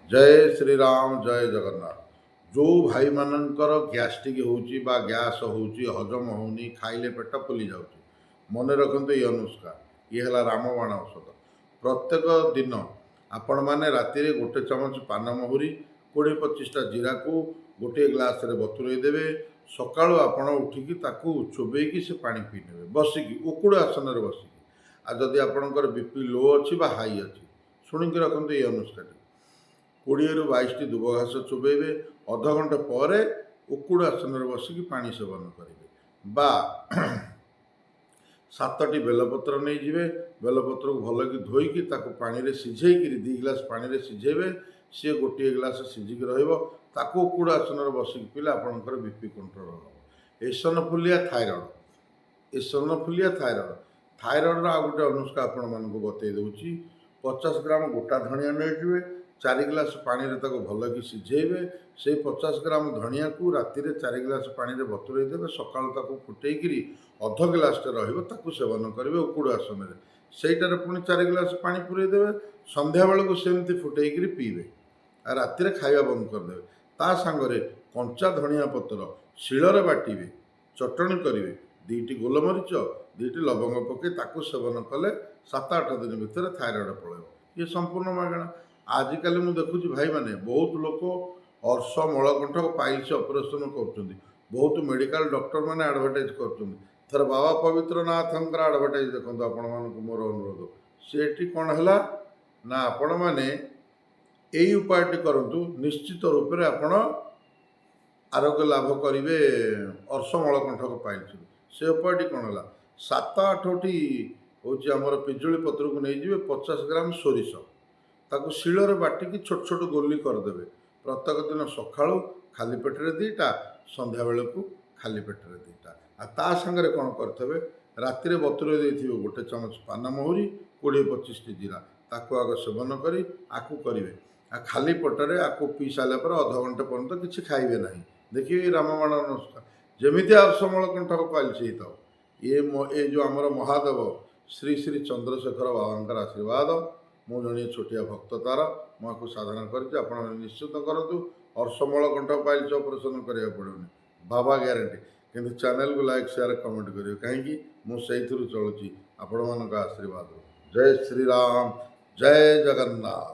जय श्री राम जय जगन्नाथ। जो भाई मानकर गैस्ट्रिक होउची बा गैस होउची हजम होउनी खाइले पेट फुली जाउची मन रखते ये अनुष्का ये है रामबाण औषध। प्रत्येक दिन आपण मैंने राति गोटे चामच पानमहुरी 20-25टा जीरा को गोटे ग्लास रे बतुरई देवे। सकाळु आपण उठिकी ताकू चोबेकी से पानी पी नेबे बसिकी उकुड़ आसन रे बसिकी। आ जदि आपणकर बीपी लो अच्छी बा हाई अच्छी शुणिकी रखते ये अनुष्का 20-22टी दुब घास चोबेबे अध घंटे पर उकुड़ आसन बसिकी पानी सेवन करेंगे बा 7टी बेलपत्र नहीं जिवे। बेलपत्र को भल कि धोईकी ताको पानी रे सिझेइकी 2 ग्लास पानी रे सिझेबे सी गोटे ग्लास सिझिक रही उकुड़ आसन बसिकी पीले आपंकर बीपी कंट्रोल हम। एसनफुलिया थायरॉइड थायरॉइड आ गोटे अनुष्का आपण मानक बतई दूची 50 ग्राम गोटा धनिया नहीं 4 ग्लास पानी रे ताको भल कि सिझेबे से 50 ग्राम धनिया को राति रे 4 ग्लास पानी रे बतुरई देबे सकाळु ताको फुटेइकरी अध ग्लास टे रहिबो ताको सेवन करेंगे उकुड़ आसन रे सेटारे पुणी 4 ग्लास पानी पुरई देबे संध्या बेल को सेमती फुटेइकरी पीबे आ राति रे खाइबा बंद कर देबे। ता संगरे कंचा धनिया पत्र शिଳରେ बाटिबे चटणी करेंगे 2टी गोलमरीच 2टी लवंग पकई ताको सेवन कले 7-8 दिन भितर थायरॉइड पळेबो। ये संपूर्ण मागणा। आजिकल मुझे देखुची भाई माने बहुत लोक अर्श मलकंठक पाइल्स ऑपरेशन कर बहुत मेडिकल डॉक्टर मैंने एडवर्टाइज कर बाबा पवित्रनाथ एडवर्टाइज देखो आपण मानक मोर अनुरोध सेठी कौन है ना आपण मैंने यही उपायटी करूँ निश्चित रूप से आपण आरोग्य लाभ करेंगे। अर्श मलकंठक पाइल्स से उपायटी कौन है 7-8टी हूँ आमर पिजुली पत्र को नहीं 50 ग्राम सोरिष ताको शिଳରେ बाटिकी छोट छोट गोली करदेवे प्रत्येक दिन सकाळु खाली पेटरे 2टा संध्या बेल को खाली पेटरे 2टा आ ता संगे कौन करते राति बतुरई देथिबे गोटे चामच पानमहुरी 20-25टी जीरा ताको आग सेवन करी आकु करेंगे आ खाली पेटरे आकु पी सारा पर अध घंटे पर्यंत किसी खाइबे नहीं। देखिए रामबाण अनुष्का जमीती अर्श मलकंठक पाइल्स होता ये जो आमर महादेव श्री श्री चंद्रशेखर बाबांकर आशीर्वाद मु जड़े छोटिया भक्त तार मुझे साधना कर निश्चित करूँ अर्श मलकंठक पाइल्स ऑपरेशन करा पड़ोनी बाबा ग्यारंटी किंतु चैनल को लाइक शेयर कमेंट करेंगे कहीं मुझे चलुची आपण मान आशीर्वाद। जय श्री राम जय जगन्नाथ।